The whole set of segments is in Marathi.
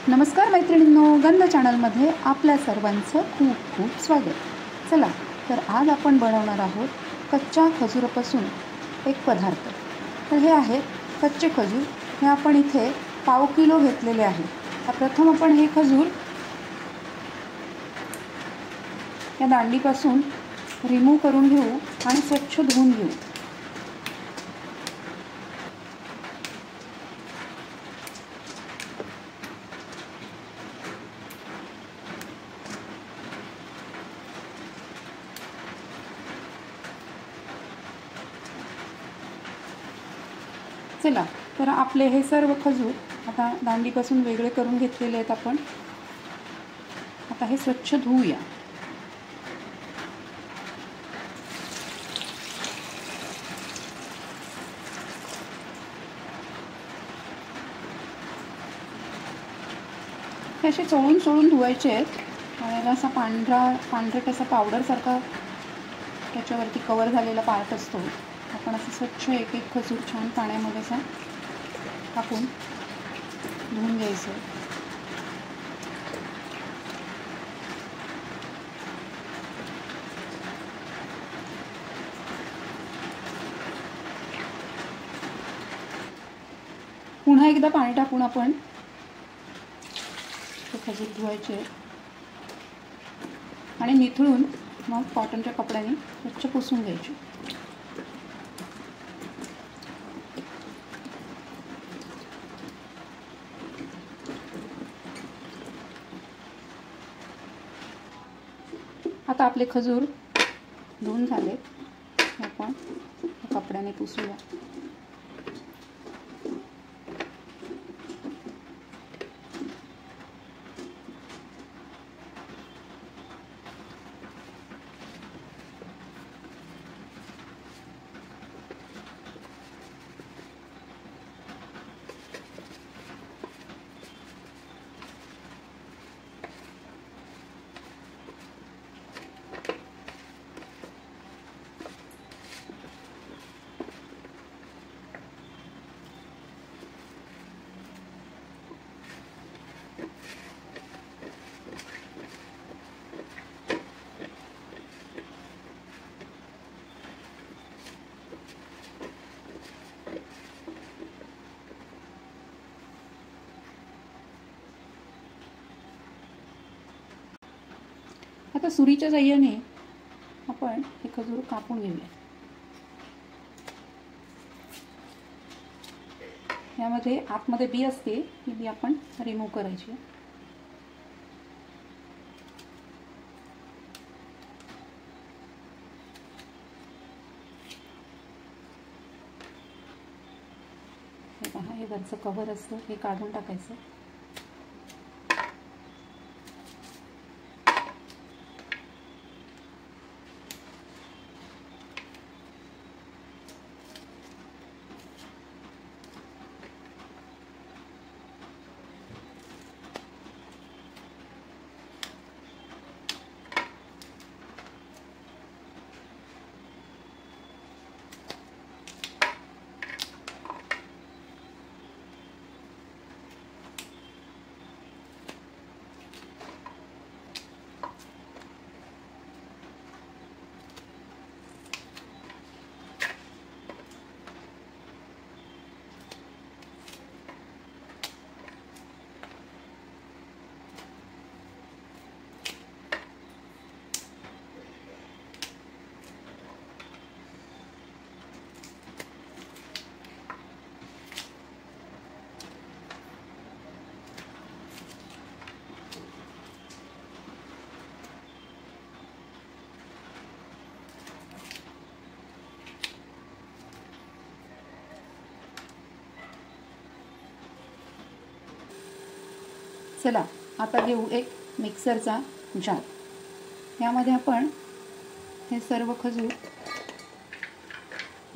नमस्कार मैत्रिणींनो, गंध चॅनलमध्ये आपल्या सर्वांचं खूप खूप स्वागत. चला तर आज आपण बनवणार आहोत कच्च्या खजुरापासून एक पदार्थ. तर हे आहे कच्चे खजूर. हे आपण इथे 1/2 किलो घेतलेले आहे. तर प्रथम आपण हे खजूर या दांडीपासून रिमूव्ह करून घेऊ आणि स्वच्छ धुवून घेऊ. चला तर आपले हे सर्व खजूर आता दांडीपासून वेगळे करून घेतलेले आहेत आपण. आता हे स्वच्छ धुवूया. हे असे चोळून धुवायचे आहेत आणि असा पांढरट असा पावडरसारखा त्याच्यावरती कवर झालेला पार्ट असतो. आपण असं स्वच्छ एक एक खजूर छान पाण्यामध्ये असं टाकून धुवून घ्यायचं. पुन्हा एकदा पाणी टाकून आपण ते खजूर धुवायचे आणि निथळून मग कॉटनच्या कपड्याने स्वच्छ पुसून घ्यायचे. आता आपले खजूर धुवून झाले. आपण कपड्याने पुसूया. आता सुरीच्या साहाय्याने आपण हे खजूर कापून घेऊया. यामध्ये आतमध्ये बी असते, ही बी आपण रिमूव्ह करायची. हे पहा, हे वरचं कव्हर असतं, हे काढून टाकायचं. चला आता घेऊ एक मिक्सरचा जार. यामध्ये आपण हे सर्व खजूर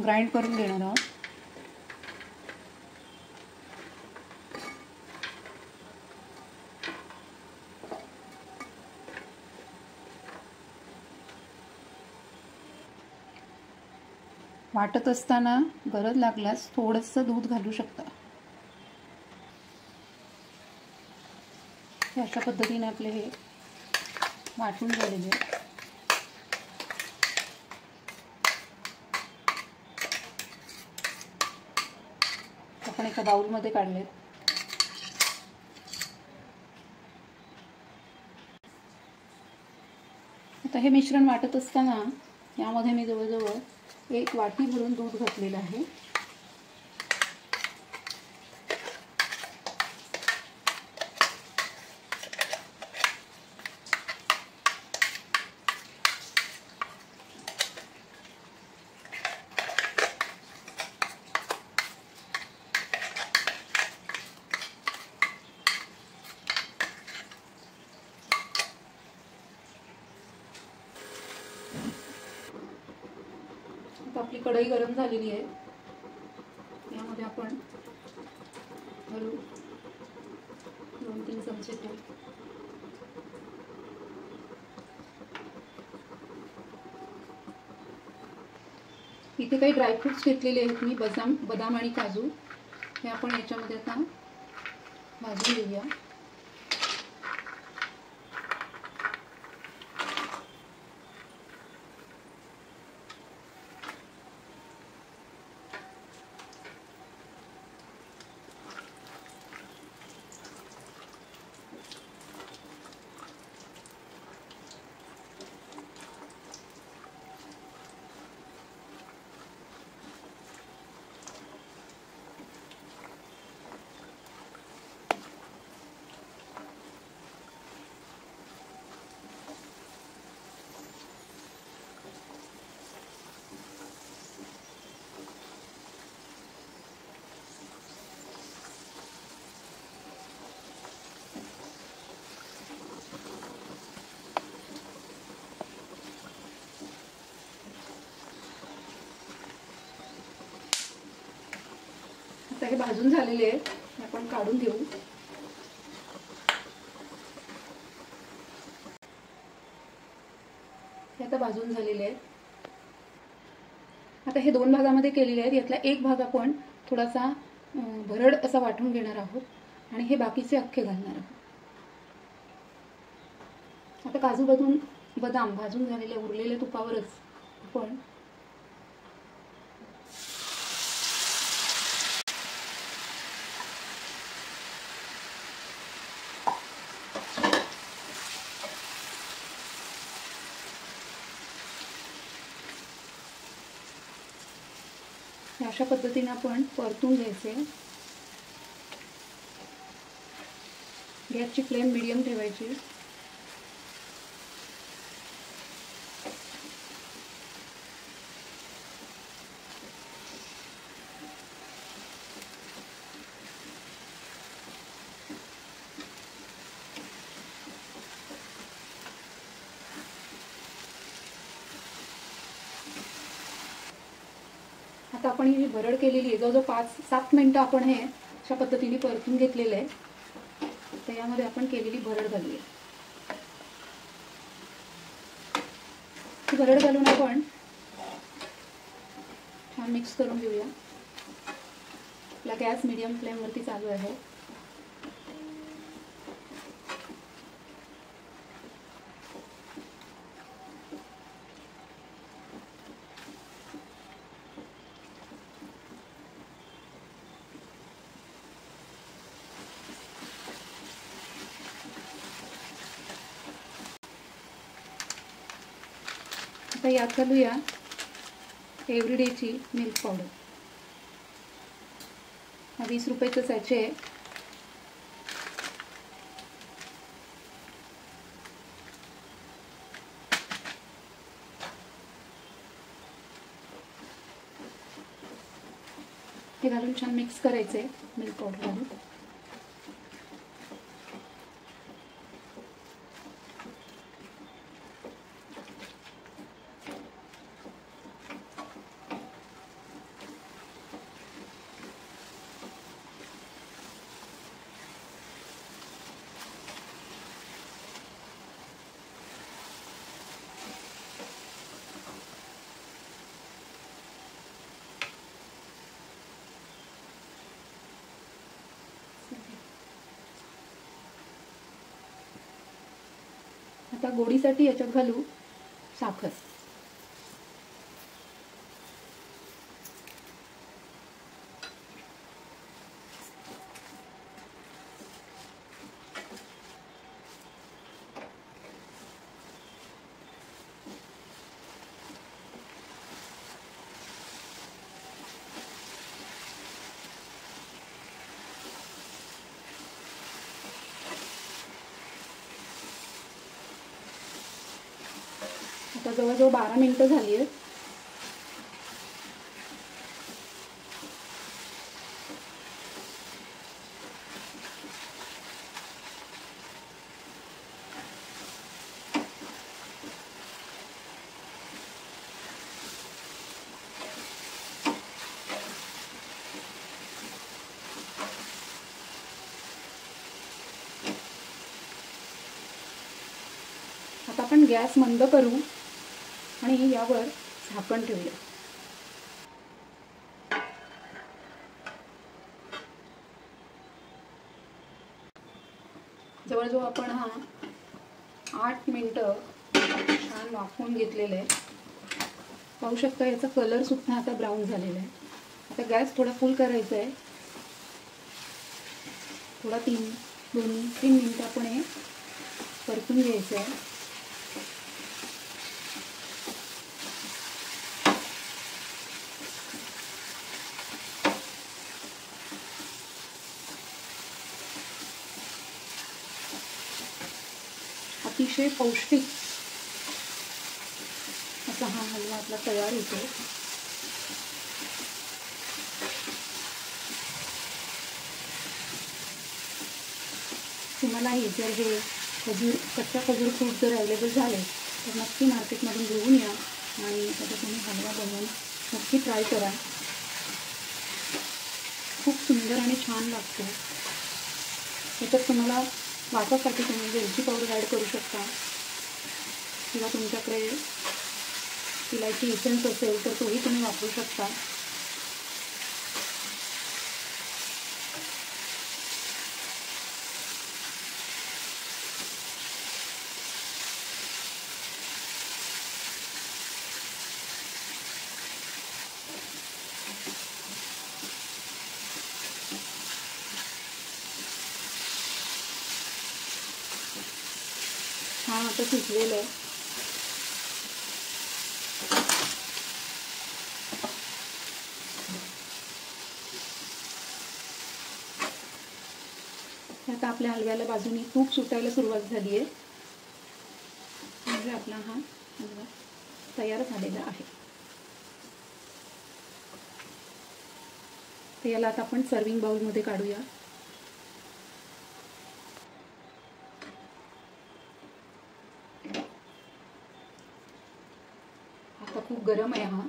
ग्राइंड करून घेणार आहोत. वाटत असताना गरज लागल्यास थोडंसं दूध घालू शकता. अशा पद्धतीने आपले हे वाटून झालेले आहे. आपण एका बाउलमध्ये काढले. आता हे मिश्रण वाटत असताना यामध्ये मी जवळजवळ 1 वाटी भरून दूध घातलेलं आहे. आपली कढई गरम झालेली आहे. यामध्ये आपण घालू 2-3 चमचे तेल. इथे काही ड्रायफ्रुट्स घेतलेले आहेत मी, बदाम आणि काजू. हे आपण याच्यामध्ये आता भाजून घेऊया. आता हे भाजून झालेले आहे, आपण काढून घेऊ. हे आता भाजून झालेले आहेत. आता हे 2 भागामध्ये केलेले आहेत. यातला एक भाग आपण थोडासा भरड असा वाटून घेणार आहोत आणि हे बाकीचे अख्खे घालणार आहोत. आता काजू बदाम भाजून झालेले उरलेल्या तुपावरच आपण अशा पद्धतीने आपण परतून घ्यायचे. गॅसची फ्लेम मीडियम ठेवायची. आता आपण ही भरड केलेली आहे, जवळजवळ 5-7 मिनिटं आपण हे अशा पद्धतीने परतून घेतलेलं आहे. तर यामध्ये आपण केलेली भरड घालूया. ही भरड घालून आपण छान मिक्स करून घेऊया. आपला गॅस मीडियम फ्लेमवरती चालू आहे. आता यात घालूया एव्हरीडेची मिल्क पावडर. 20 रुपयाचं सॅचे आहे. हे घालून छान मिक्स करायचे मिल्क पावडर घालून. आता गोडीसाठी याच्यात घालू साखर. आता जवळजवळ 12 मिनिटं झाली आहेत. आता आपण गॅस मंद करू आणि यावर झाकण ठेवूया. जवळजवळ आपण हा 8 मिनिटं छान वाफवून घेतलेलं आहे. पाहू शकता याचा कलर सुद्धा आता ब्राऊन झालेला आहे. आता गॅस थोडा फुल करायचा आहे. थोडा 2-3 मिनिटं आपण हे परतून घ्यायचं आहे. अतिशय पौष्टिक असा हा हलवा आपला तयार होतो. तुम्हालाही जर हे कच्चा खजूर फ्रूट जर अवेलेबल झाले तर नक्की मार्केटमधून घेऊन या आणि त्याचा तुम्ही हलवा बनवून नक्की ट्राय करा. खूप सुंदर आणि छान लागतो. त्याच्यात तुम्हाला वासासाठी तुम्ही वेलची पावडर ॲड करू शकता किंवा तुमच्याकडे इलायची इसेन्स असेल तर तोही तुम्ही वापरू शकता. हा आता शिजलेलं आहे. आता आपल्या हलव्याला बाजूनी तूप सुटायला सुरुवात झाली आहे. म्हणजे आपला हा हलवा तयार झालेला आहे. तर याला आता आपण सर्विंग बाउलमध्ये काढूया. आता खूप गरम आहे हा.